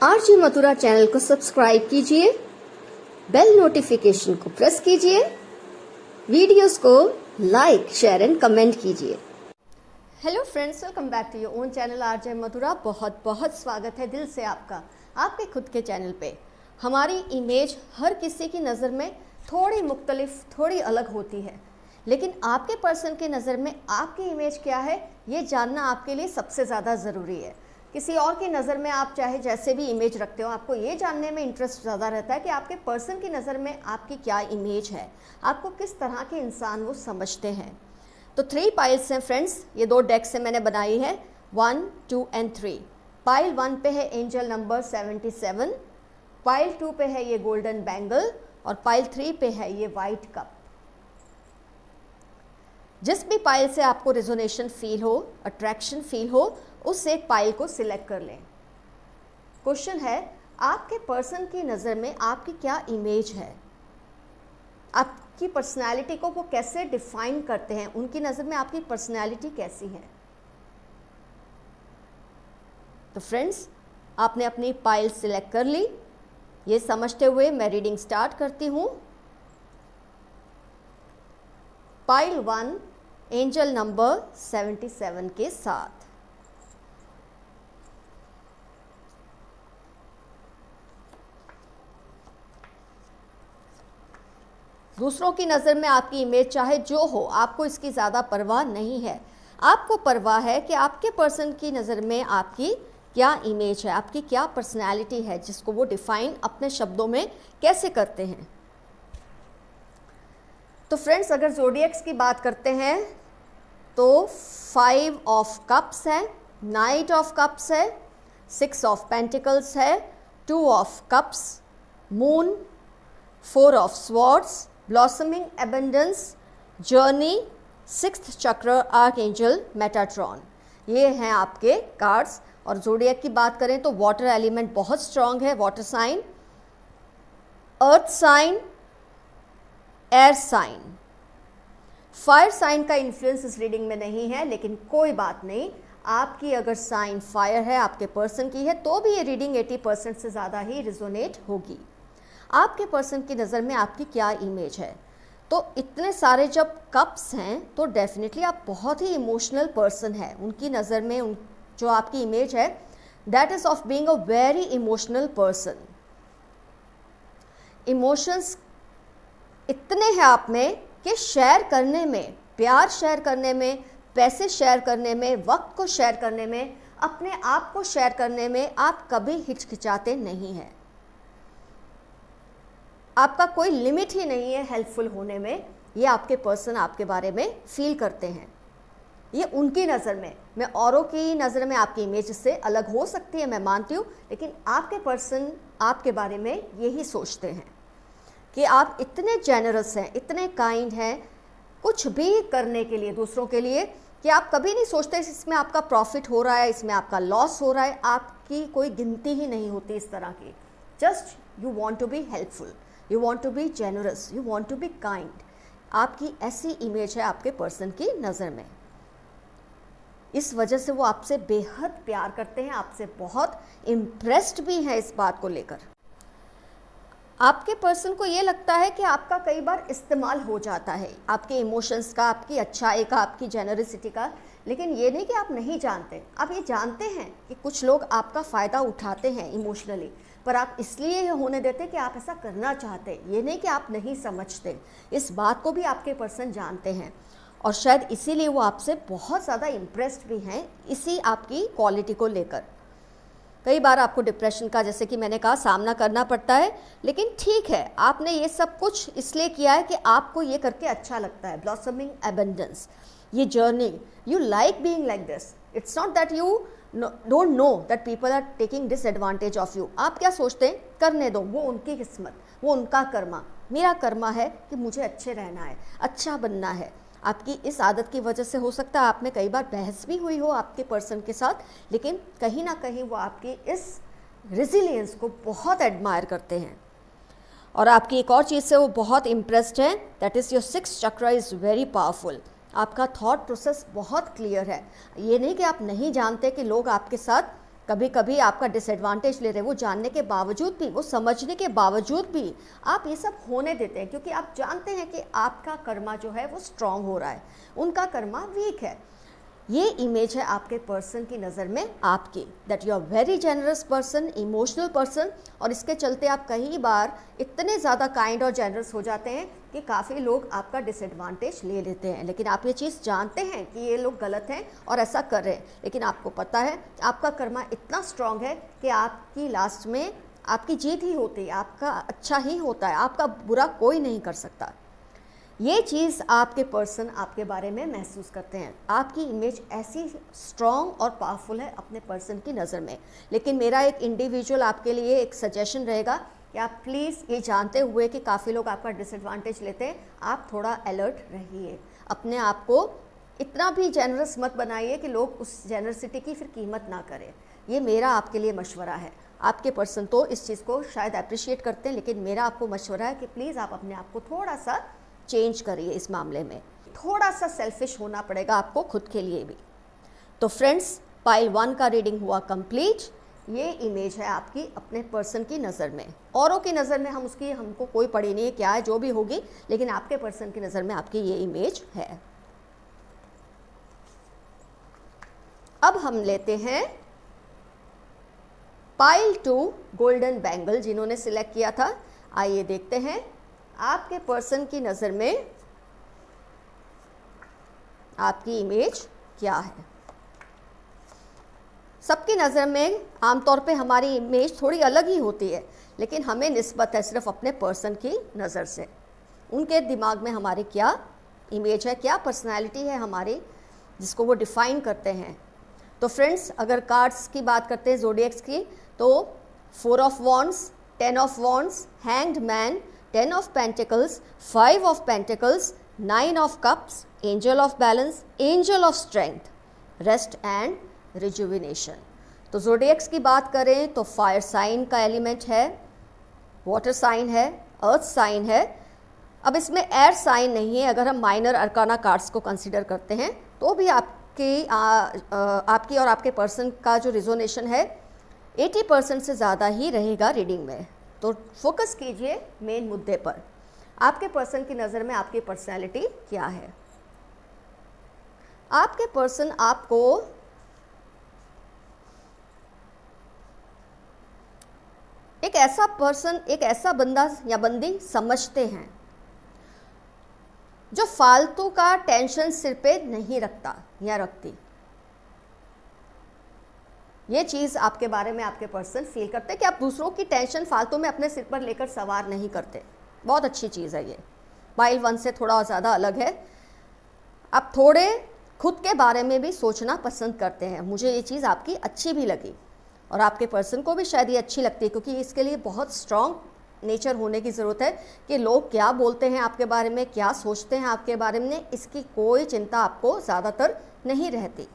RJ Mathura channel को subscribe कीजिए, bell notification को प्रेस कीजिए, वीडियोस को लाइक, शेयर एंड कमेंट कीजिए। Hello friends, welcome back to your own channel RJ Mathura. बहुत बहुत स्वागत है दिल से आपका आपके खुद के चैनल पे। हमारी इमेज हर किसी की नज़र में थोड़ी मुख्तलिफ, थोड़ी अलग होती है, लेकिन आपके पर्सन की नज़र में आपकी इमेज क्या है ये जानना आपके लिए सबसे ज़्यादा ज़रूरी है। किसी और की नज़र में आप चाहे जैसे भी इमेज रखते हो, आपको ये जानने में इंटरेस्ट ज़्यादा रहता है कि आपके पर्सन की नज़र में आपकी क्या इमेज है, आपको किस तरह के इंसान वो समझते हैं। तो 3 पाइल्स हैं फ्रेंड्स, ये 2 डेक से मैंने बनाई है, 1, 2 एंड 3। पाइल 1 पे है एंजल नंबर 77, पाइल 2 पे है ये गोल्डन बैंगल और पाइल 3 पे है ये वाइट कप। जिस भी पाइल से आपको रेजोनेशन फील हो, अट्रैक्शन फील हो, उस एक पाइल को सिलेक्ट कर लें। क्वेश्चन है, आपके पर्सन की नज़र में आपकी क्या इमेज है, आपकी पर्सनालिटी को वो कैसे डिफाइन करते हैं, उनकी नज़र में आपकी पर्सनालिटी कैसी है। तो फ्रेंड्स, आपने अपनी पाइल सिलेक्ट कर ली। ये समझते हुए मैं रीडिंग स्टार्ट करती हूँ। पाइल 1 एंजल नंबर 77 के साथ। दूसरों की नज़र में आपकी इमेज चाहे जो हो, आपको इसकी ज़्यादा परवाह नहीं है। आपको परवाह है कि आपके पर्सन की नज़र में आपकी क्या इमेज है, आपकी क्या पर्सनैलिटी है, जिसको वो डिफ़ाइन अपने शब्दों में कैसे करते हैं। तो फ्रेंड्स, अगर ज़ोडिएक्स की बात करते हैं तो 5 ऑफ कप्स है, 9 ऑफ कप्स है, 6 ऑफ पेंटिकल्स है, 2 of cups, moon, 4 of swords, blossoming abundance, journey, 6th चक्र, आर्कएंजल मेटाट्रॉन। ये हैं आपके कार्ड्स। और ज़ोडिएक की बात करें तो वाटर एलिमेंट बहुत स्ट्रांग है, water sign, earth sign, air sign. Fire sign का इन्फ्लुएंस इस रीडिंग में नहीं है, लेकिन कोई बात नहीं, आपकी अगर साइन फायर है, आपके पर्सन की है, तो भी ये रीडिंग 80% से ज़्यादा ही रिजोनेट होगी। आपके पर्सन की नज़र में आपकी क्या इमेज है। तो इतने सारे जब कप्स हैं तो डेफिनेटली आप बहुत ही इमोशनल पर्सन है उनकी नज़र में। जो आपकी इमेज है that is of being a very emotional person. Emotions इतने हैं आप में कि शेयर करने में, प्यार शेयर करने में, पैसे शेयर करने में, वक्त को शेयर करने में, अपने आप को शेयर करने में आप कभी हिचकिचाते नहीं हैं। आपका कोई लिमिट ही नहीं है हेल्पफुल होने में। ये आपके पर्सन आपके बारे में फील करते हैं। ये उनकी नज़र में, मैं औरों की नज़र में आपकी इमेज से अलग हो सकती है, मैं मानती हूँ, लेकिन आपके पर्सन आपके बारे में यही सोचते हैं कि आप इतने जेनरस हैं, इतने काइंड हैं, कुछ भी करने के लिए दूसरों के लिए, कि आप कभी नहीं सोचते इसमें आपका प्रॉफिट हो रहा है, इसमें आपका लॉस हो रहा है। आपकी कोई गिनती ही नहीं होती इस तरह की। Just you want to be helpful, you want to be generous, you want to be kind. आपकी ऐसी इमेज है आपके पर्सन की नज़र में। इस वजह से वो आपसे बेहद प्यार करते हैं, आपसे बहुत इम्प्रेस्ड भी हैं इस बात को लेकर। आपके पर्सन को ये लगता है कि आपका कई बार इस्तेमाल हो जाता है, आपके इमोशंस का, आपकी अच्छाई का, आपकी जेनरसिटी का। लेकिन ये नहीं कि आप नहीं जानते, आप ये जानते हैं कि कुछ लोग आपका फ़ायदा उठाते हैं इमोशनली, पर आप इसलिए ये होने देते कि आप ऐसा करना चाहते। ये नहीं कि आप नहीं समझते, इस बात को भी आपके पर्सन जानते हैं और शायद इसीलिए वो आपसे बहुत ज़्यादा इम्प्रेस्ड भी हैं इसी आपकी क्वालिटी को लेकर। कई बार आपको डिप्रेशन का, जैसे कि मैंने कहा, सामना करना पड़ता है, लेकिन ठीक है, आपने ये सब कुछ इसलिए किया है कि आपको ये करके अच्छा लगता है। ब्लॉसमिंग एबंडेंस, ये journey, you like being like this. It's not that you don't know that people are taking disadvantage of you. आप क्या सोचते हैं, करने दो, वो उनकी किस्मत, वो उनका कर्मा। मेरा कर्मा है कि मुझे अच्छे रहना है, अच्छा बनना है। आपकी इस आदत की वजह से हो सकता है आप में कई बार बहस भी हुई हो आपके पर्सन के साथ, लेकिन कहीं ना कहीं वो आपकी इस रेजिलियंस को बहुत एडमायर करते हैं। और आपकी एक और चीज़ से वो बहुत इम्प्रेस्ड हैं, दैट इज़ योर 6th चक्र इज़ वेरी पावरफुल। आपका थॉट प्रोसेस बहुत क्लियर है। ये नहीं कि आप नहीं जानते कि लोग आपके साथ कभी कभी आपका डिसएडवांटेज ले रहे हैं, वो जानने के बावजूद भी, वो समझने के बावजूद भी आप ये सब होने देते हैं, क्योंकि आप जानते हैं कि आपका कर्मा जो है वो स्ट्रांग हो रहा है, उनका कर्मा वीक है। ये इमेज है आपके पर्सन की नज़र में आपकी, that you are very generous person, emotional person, और इसके चलते आप कई बार इतने ज़्यादा काइंड और जेनरस हो जाते हैं कि काफ़ी लोग आपका डिसएडवांटेज ले लेते हैं। लेकिन आप ये चीज़ जानते हैं कि ये लोग गलत हैं और ऐसा कर रहे हैं, लेकिन आपको पता है आपका कर्मा इतना स्ट्रांग है कि आपकी लास्ट में आपकी जीत ही होती है, आपका अच्छा ही होता है, आपका बुरा कोई नहीं कर सकता। ये चीज़ आपके पर्सन आपके बारे में महसूस करते हैं। आपकी इमेज ऐसी स्ट्रॉन्ग और पावरफुल है अपने पर्सन की नज़र में। लेकिन मेरा एक इंडिविजुअल आपके लिए एक सजेशन रहेगा कि आप प्लीज़ ये जानते हुए कि काफ़ी लोग आपका डिसएडवांटेज लेते हैं, आप थोड़ा अलर्ट रहिए। अपने आप को इतना भी जेनरस मत बनाइए कि लोग उस जेनरसिटी की फिर कीमत ना करें। ये मेरा आपके लिए मशवरा है। आपके पर्सन तो इस चीज़ को शायद अप्रिशिएट करते हैं, लेकिन मेरा आपको मशवरा है कि प्लीज़ आप अपने आप को थोड़ा सा चेंज करिए। इस मामले में थोड़ा सा सेल्फिश होना पड़ेगा आपको खुद के लिए भी। तो फ्रेंड्स, पाइल 1 का रीडिंग हुआ कंप्लीट। ये इमेज है आपकी अपने पर्सन की नज़र में। औरों की नज़र में हमको कोई पड़ी नहीं है क्या है जो भी होगी, लेकिन आपके पर्सन की नज़र में आपकी ये इमेज है। अब हम लेते हैं पाइल 2 गोल्डन बैंगल, जिन्होंने सिलेक्ट किया था। आइए देखते हैं आपके पर्सन की नज़र में आपकी इमेज क्या है। सबकी नज़र में आमतौर पे हमारी इमेज थोड़ी अलग ही होती है, लेकिन हमें निस्बत है सिर्फ अपने पर्सन की नज़र से। उनके दिमाग में हमारी क्या इमेज है, क्या पर्सनैलिटी है हमारी, जिसको वो डिफ़ाइन करते हैं। तो फ्रेंड्स, अगर कार्ड्स की बात करते हैं ज़ोडिएक्स की, तो 4 of wands, 10 of wands, hanged man, 10 of Pentacles, 5 of Pentacles, 9 of Cups, Angel of Balance, Angel of Strength, Rest and Rejuvenation। तो ज़ोडिएक्स की बात करें तो फायर साइन का एलिमेंट है, वाटर साइन है, अर्थ साइन है। अब इसमें एयर साइन नहीं है। अगर हम माइनर अरकाना कार्ड्स को कंसिडर करते हैं तो भी आपकी और आपके पर्सन का जो रिजोनेशन है 80% से ज़्यादा ही रहेगा रीडिंग में। तो फोकस कीजिए मेन मुद्दे पर। आपके पर्सन की नज़र में आपकी पर्सनैलिटी क्या है। आपके पर्सन आपको एक ऐसा पर्सन, एक ऐसा बंदा या बंदी समझते हैं जो फालतू का टेंशन सिर पे नहीं रखता या रखती। ये चीज़ आपके बारे में आपके पर्सन फील करते हैं कि आप दूसरों की टेंशन फालतू में अपने सिर पर लेकर सवार नहीं करते। बहुत अच्छी चीज़ है ये। पाइल 1 से थोड़ा ज़्यादा अलग है। आप थोड़े खुद के बारे में भी सोचना पसंद करते हैं। मुझे ये चीज़ आपकी अच्छी भी लगी और आपके पर्सन को भी शायद ये अच्छी लगती है, क्योंकि इसके लिए बहुत स्ट्रॉन्ग नेचर होने की ज़रूरत है कि लोग क्या बोलते हैं आपके बारे में, क्या सोचते हैं आपके बारे में, इसकी कोई चिंता आपको ज़्यादातर नहीं रहती।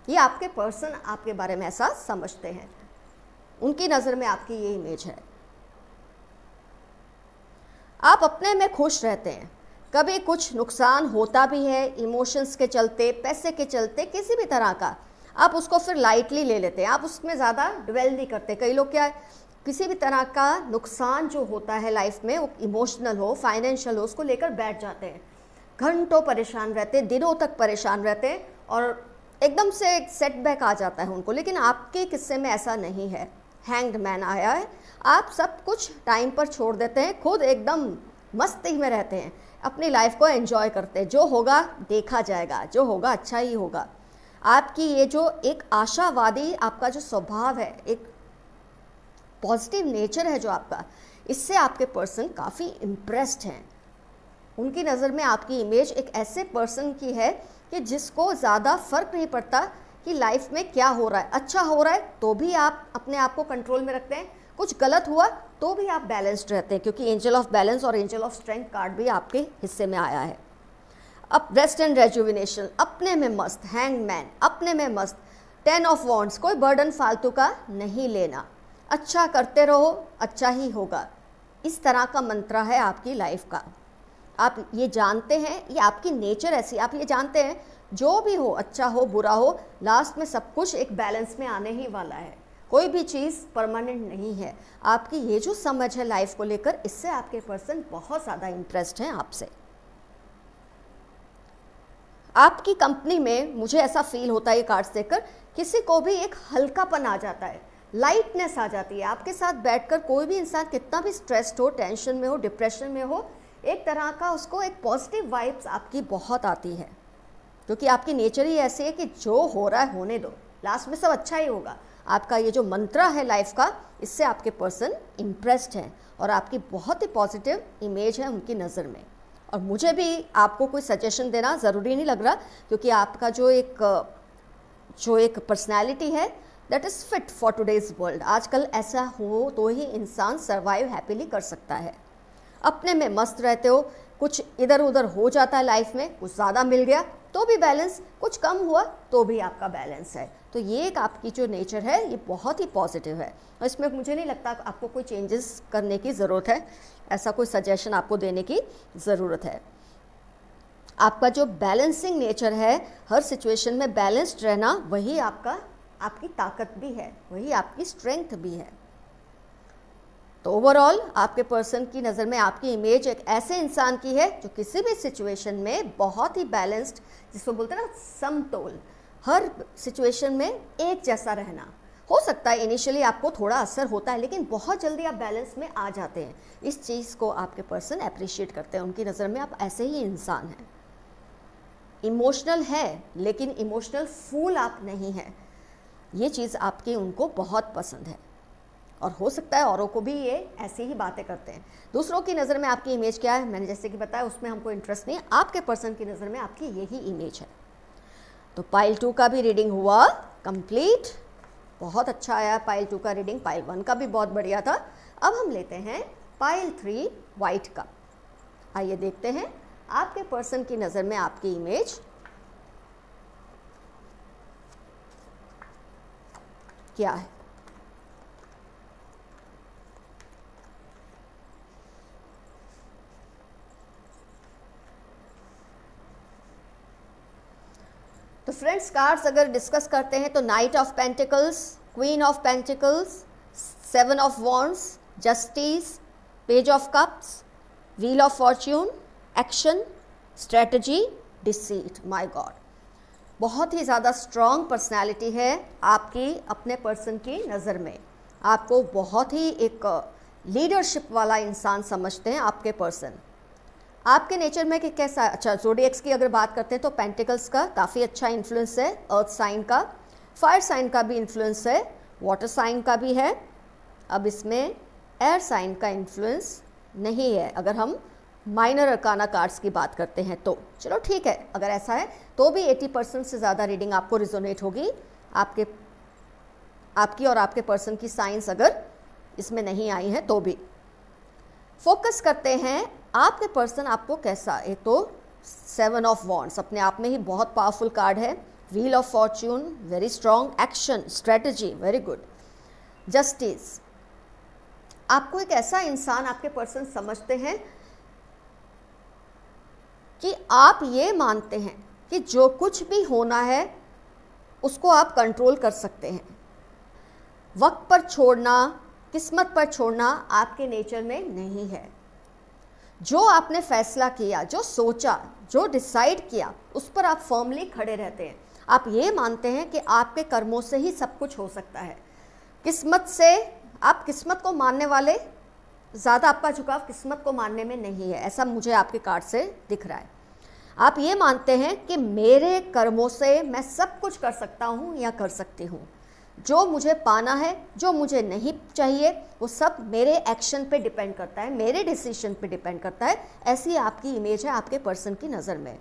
ये आपके पर्सन आपके बारे में ऐसा समझते हैं। उनकी नज़र में आपकी ये इमेज है। आप अपने में खुश रहते हैं। कभी कुछ नुकसान होता भी है इमोशंस के चलते, पैसे के चलते, किसी भी तरह का, आप उसको फिर लाइटली ले लेते हैं। आप उसमें ज़्यादा ड्वेल नहीं करते। कई लोग क्या है, किसी भी तरह का नुकसान जो होता है लाइफ में, वो इमोशनल हो, फाइनेंशियल हो, उसको लेकर बैठ जाते हैं। घंटों परेशान रहते हैं, दिनों तक परेशान रहते हैं और एकदम से एक सेटबैक आ जाता है उनको। लेकिन आपके किस्से में ऐसा नहीं है। हैंग्ड मैन आया है। आप सब कुछ टाइम पर छोड़ देते हैं, खुद एकदम मस्ती में रहते हैं, अपनी लाइफ को एंजॉय करते हैं। जो होगा देखा जाएगा, जो होगा अच्छा ही होगा। आपकी ये जो एक आशावादी आपका जो स्वभाव है, एक पॉजिटिव नेचर है जो आपका, इससे आपके पर्सन काफ़ी इम्प्रेस्ड हैं। उनकी नज़र में आपकी इमेज एक ऐसे पर्सन की है कि जिसको ज़्यादा फ़र्क नहीं पड़ता कि लाइफ में क्या हो रहा है। अच्छा हो रहा है तो भी आप अपने आप को कंट्रोल में रखते हैं, कुछ गलत हुआ तो भी आप बैलेंस्ड रहते हैं, क्योंकि एंजल ऑफ बैलेंस और एंजल ऑफ स्ट्रेंथ कार्ड भी आपके हिस्से में आया है। अब रेस्ट एंड रेजुविनेशन, अपने में मस्त। हैंग मैन, अपने में मस्त। 10 ऑफ वॉन्ड्स, कोई बर्डन फालतू का नहीं लेना। अच्छा करते रहो, अच्छा ही होगा। इस तरह का मंत्र है आपकी लाइफ का। आप ये जानते हैं, ये आपकी नेचर ऐसी, आप ये जानते हैं जो भी हो, अच्छा हो बुरा हो, लास्ट में सब कुछ एक बैलेंस में आने ही वाला है। कोई भी चीज़ परमानेंट नहीं है। आपकी ये जो समझ है लाइफ को लेकर, इससे आपके पर्सन बहुत ज़्यादा इंटरेस्ट हैं आपसे। आपकी कंपनी में मुझे ऐसा फील होता है ये कार्ड्स देखकर, किसी को भी एक हल्कापन आ जाता है, लाइटनेस आ जाती है। आपके साथ बैठकर कोई भी इंसान कितना भी स्ट्रेस्ड हो, टेंशन में हो, डिप्रेशन में हो, एक तरह का उसको एक पॉजिटिव वाइब्स आपकी बहुत आती है, क्योंकि आपकी नेचर ही ऐसी है कि जो हो रहा है होने दो, लास्ट में सब अच्छा ही होगा। आपका ये जो मंत्रा है लाइफ का, इससे आपके पर्सन इम्प्रेस्ड हैं और आपकी बहुत ही पॉजिटिव इमेज है उनकी नज़र में। और मुझे भी आपको कोई सजेशन देना ज़रूरी नहीं लग रहा, क्योंकि आपका जो एक पर्सनैलिटी है that is fit for today's world. आजकल ऐसा हो तो ही इंसान सर्वाइव हैप्पीली कर सकता है। अपने में मस्त रहते हो, कुछ इधर उधर हो जाता है लाइफ में, कुछ ज़्यादा मिल गया तो भी बैलेंस, कुछ कम हुआ तो भी आपका बैलेंस है। तो ये एक आपकी जो नेचर है ये बहुत ही पॉजिटिव है, और इसमें मुझे नहीं लगता आपको कोई चेंजेस करने की ज़रूरत है, ऐसा कोई सजेशन आपको देने की ज़रूरत है। आपका जो बैलेंसिंग नेचर है, हर सिचुएशन में बैलेंस्ड रहना, वही आपकी ताकत भी है, वही आपकी स्ट्रेंथ भी है। तो ओवरऑल आपके पर्सन की नज़र में आपकी इमेज एक ऐसे इंसान की है जो किसी भी सिचुएशन में बहुत ही बैलेंस्ड, जिसको बोलते हैं ना समतोल, हर सिचुएशन में एक जैसा रहना। हो सकता है इनिशियली आपको थोड़ा असर होता है, लेकिन बहुत जल्दी आप बैलेंस में आ जाते हैं। इस चीज़ को आपके पर्सन अप्रिशिएट करते हैं, उनकी नज़र में आप ऐसे ही इंसान हैं। इमोशनल है लेकिन इमोशनल फूल आप नहीं हैं, ये चीज़ आपकी उनको बहुत पसंद है। और हो सकता है औरों को भी ये ऐसी ही बातें करते हैं। दूसरों की नज़र में आपकी इमेज क्या है, मैंने जैसे कि बताया, उसमें हमको इंटरेस्ट नहीं है। आपके पर्सन की नज़र में आपकी यही इमेज है। तो पाइल 2 का भी रीडिंग हुआ कंप्लीट, बहुत अच्छा आया पाइल 2 का रीडिंग। पाइल 1 का भी बहुत बढ़िया था। अब हम लेते हैं पाइल 3 वाइट का। आइए देखते हैं आपके पर्सन की नज़र में आपकी इमेज क्या है। तो फ्रेंड्स, कार्ड्स अगर डिस्कस करते हैं तो night of pentacles, queen of pentacles, 7 of wands, justice, page of cups, wheel of Fortune, action, strategy, deceit. My God, बहुत ही ज़्यादा स्ट्रॉन्ग पर्सनैलिटी है आपकी अपने पर्सन की नज़र में। आपको बहुत ही एक लीडरशिप वाला इंसान समझते हैं आपके पर्सन। आपके नेचर में कि कैसा, अच्छा ज़ोडिएक्स की अगर बात करते हैं तो पेंटिकल्स का काफ़ी अच्छा इन्फ्लुएंस है, अर्थ साइन का, फायर साइन का भी इन्फ्लुएंस है, वाटर साइन का भी है। अब इसमें एयर साइन का इन्फ्लुएंस नहीं है अगर हम माइनर अरकाना कार्ड्स की बात करते हैं तो। चलो ठीक है, अगर ऐसा है तो भी 80% से ज़्यादा रीडिंग आपको रिजोनेट होगी, आपकी और आपके पर्सन की साइंस अगर इसमें नहीं आई है तो भी। फोकस करते हैं आपके पर्सन आपको कैसा। एक तो 7 ऑफ वॉन्ड्स अपने आप में ही बहुत पावरफुल कार्ड है, wheel of Fortune very strong, action, strategy very good, justice. आपको एक ऐसा इंसान आपके पर्सन समझते हैं कि आप ये मानते हैं कि जो कुछ भी होना है उसको आप कंट्रोल कर सकते हैं। वक्त पर छोड़ना, किस्मत पर छोड़ना आपके नेचर में नहीं है। जो आपने फैसला किया, जो सोचा, जो डिसाइड किया, उस पर आप फर्मली खड़े रहते हैं। आप ये मानते हैं कि आपके कर्मों से ही सब कुछ हो सकता है। किस्मत से, आप किस्मत को मानने वाले, ज़्यादा आपका झुकाव किस्मत को मानने में नहीं है, ऐसा मुझे आपके कार्ड से दिख रहा है। आप ये मानते हैं कि मेरे कर्मों से मैं सब कुछ कर सकता हूँ या कर सकती हूँ। जो मुझे पाना है, जो मुझे नहीं चाहिए, वो सब मेरे एक्शन पे डिपेंड करता है, मेरे डिसीजन पे डिपेंड करता है। ऐसी आपकी इमेज है आपके पर्सन की नज़र में।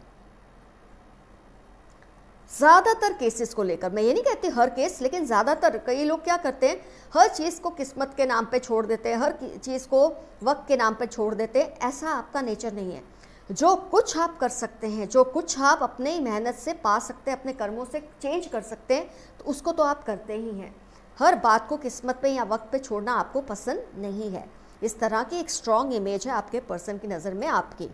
ज़्यादातर केसेस को लेकर, मैं ये नहीं कहती हर केस, लेकिन ज़्यादातर, कई लोग क्या करते हैं, हर चीज़ को किस्मत के नाम पे छोड़ देते हैं, हर चीज़ को वक्त के नाम पे छोड़ देते हैं। ऐसा आपका नेचर नहीं है। जो कुछ आप कर सकते हैं, जो कुछ आप अपने मेहनत से पा सकते हैं, अपने कर्मों से चेंज कर सकते हैं, तो उसको तो आप करते ही हैं। हर बात को किस्मत पे या वक्त पे छोड़ना आपको पसंद नहीं है। इस तरह की एक स्ट्रॉन्ग इमेज है आपके पर्सन की नज़र में आपकी।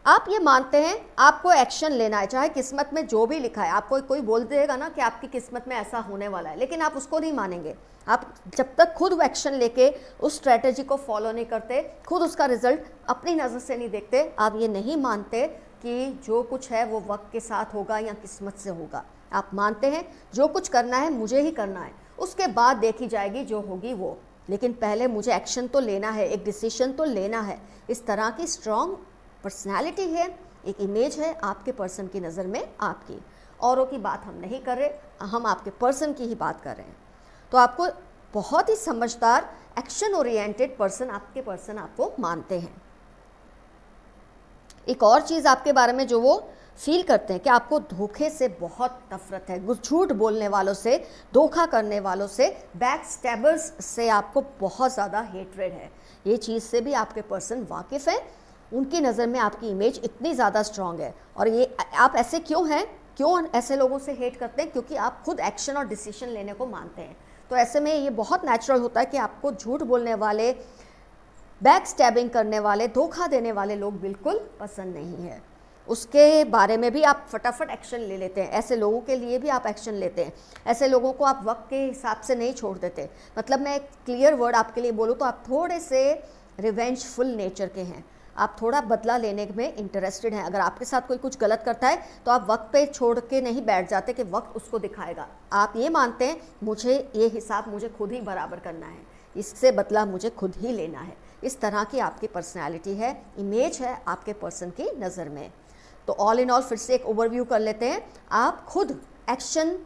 आप ये मानते हैं आपको एक्शन लेना है, चाहे किस्मत में जो भी लिखा है। आपको कोई बोल देगा ना कि आपकी किस्मत में ऐसा होने वाला है, लेकिन आप उसको नहीं मानेंगे। आप जब तक खुद एक्शन लेके उस स्ट्रेटेजी को फॉलो नहीं करते, खुद उसका रिजल्ट अपनी नज़र से नहीं देखते, आप ये नहीं मानते कि जो कुछ है वो वक्त के साथ होगा या किस्मत से होगा। आप मानते हैं जो कुछ करना है मुझे ही करना है, उसके बाद देखी जाएगी जो होगी वो, लेकिन पहले मुझे एक्शन तो लेना है, एक डिसीजन तो लेना है। इस तरह की स्ट्रॉन्ग पर्सनैलिटी है, एक इमेज है आपके पर्सन की नज़र में आपकी। औरों की बात हम नहीं कर रहे, हम आपके पर्सन की ही बात कर रहे हैं। तो आपको बहुत ही समझदार, एक्शन ओरिएंटेड पर्सन आपके पर्सन आपको मानते हैं। एक और चीज़ आपके बारे में जो वो फील करते हैं कि आपको धोखे से बहुत नफरत है, झूठ बोलने वालों से, धोखा करने वालों से, बैक स्टैबर्स से आपको बहुत ज़्यादा हेट्रेड है। ये चीज़ से भी आपके पर्सन वाकिफ़ हैं, उनकी नज़र में आपकी इमेज इतनी ज़्यादा स्ट्रांग है। और ये आप ऐसे क्यों हैं, क्यों ऐसे लोगों से हेट करते हैं? क्योंकि आप खुद एक्शन और डिसीजन लेने को मानते हैं। तो ऐसे में ये बहुत नेचुरल होता है कि आपको झूठ बोलने वाले, बैक स्टैबिंग करने वाले, धोखा देने वाले लोग बिल्कुल पसंद नहीं है। उसके बारे में भी आप फटाफट एक्शन ले लेते हैं, ऐसे लोगों के लिए भी आप एक्शन लेते हैं। ऐसे लोगों को आप वक्त के हिसाब से नहीं छोड़ देते। मतलब मैं एक क्लियर वर्ड आपके लिए बोलूँ तो आप थोड़े से रिवेंजफुल नेचर के हैं, आप थोड़ा बदला लेने में इंटरेस्टेड हैं। अगर आपके साथ कोई कुछ गलत करता है तो आप वक्त पे छोड़ के नहीं बैठ जाते कि वक्त उसको दिखाएगा। आप ये मानते हैं मुझे ये हिसाब मुझे खुद ही बराबर करना है, इससे बदला मुझे खुद ही लेना है। इस तरह की आपकी पर्सनैलिटी है, इमेज है आपके पर्सन की नज़र में। तो ऑल इन ऑल फिर से एक ओवरव्यू कर लेते हैं। आप खुद एक्शन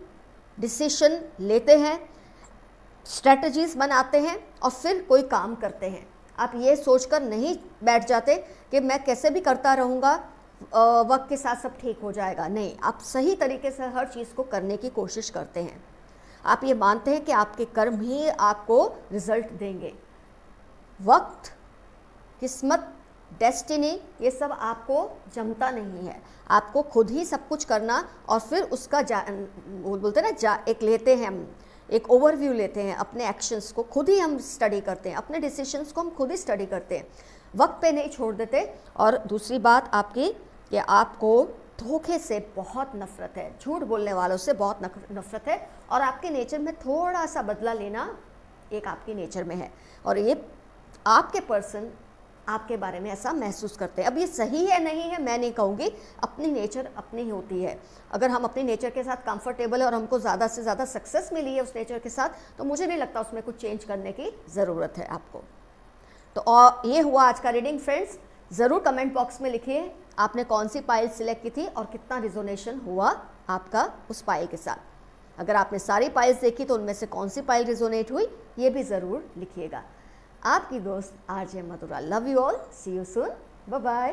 डिसीजन लेते हैं, स्ट्रेटजीज बनाते हैं और फिर कोई काम करते हैं। आप ये सोचकर नहीं बैठ जाते कि मैं कैसे भी करता रहूँगा, वक्त के साथ सब ठीक हो जाएगा। नहीं, आप सही तरीके से हर चीज़ को करने की कोशिश करते हैं। आप ये मानते हैं कि आपके कर्म ही आपको रिजल्ट देंगे। वक्त, किस्मत, डेस्टिनी, ये सब आपको जमता नहीं है। आपको खुद ही सब कुछ करना और फिर उसका बोलते हैं ना, एक लेते हैं हम, एक ओवरव्यू लेते हैं, अपने एक्शंस को खुद ही हम स्टडी करते हैं, अपने डिसीजंस को हम खुद ही स्टडी करते हैं, वक्त पे नहीं छोड़ देते। और दूसरी बात आपकी कि आपको धोखे से बहुत नफरत है, झूठ बोलने वालों से बहुत नफरत है, और आपके नेचर में थोड़ा सा बदला लेना एक आपके नेचर में है। और ये आपके पर्सन आपके बारे में ऐसा महसूस करते हैं। अब ये सही है नहीं है मैं नहीं कहूँगी, अपनी नेचर अपनी ही होती है। अगर हम अपनी नेचर के साथ कंफर्टेबल है और हमको ज़्यादा से ज़्यादा सक्सेस मिली है उस नेचर के साथ, तो मुझे नहीं लगता उसमें कुछ चेंज करने की ज़रूरत है आपको। तो और ये हुआ आज का रीडिंग फ्रेंड्स। ज़रूर कमेंट बॉक्स में लिखिए आपने कौन सी पाइल सिलेक्ट की थी और कितना रिजोनेशन हुआ आपका उस पाइल के साथ। अगर आपने सारी पाइल्स देखी तो उनमें से कौन सी पाइल रिजोनेट हुई ये भी ज़रूर लिखिएगा। आपकी दोस्त RJ Madhura. Love you all, see you soon, bye bye.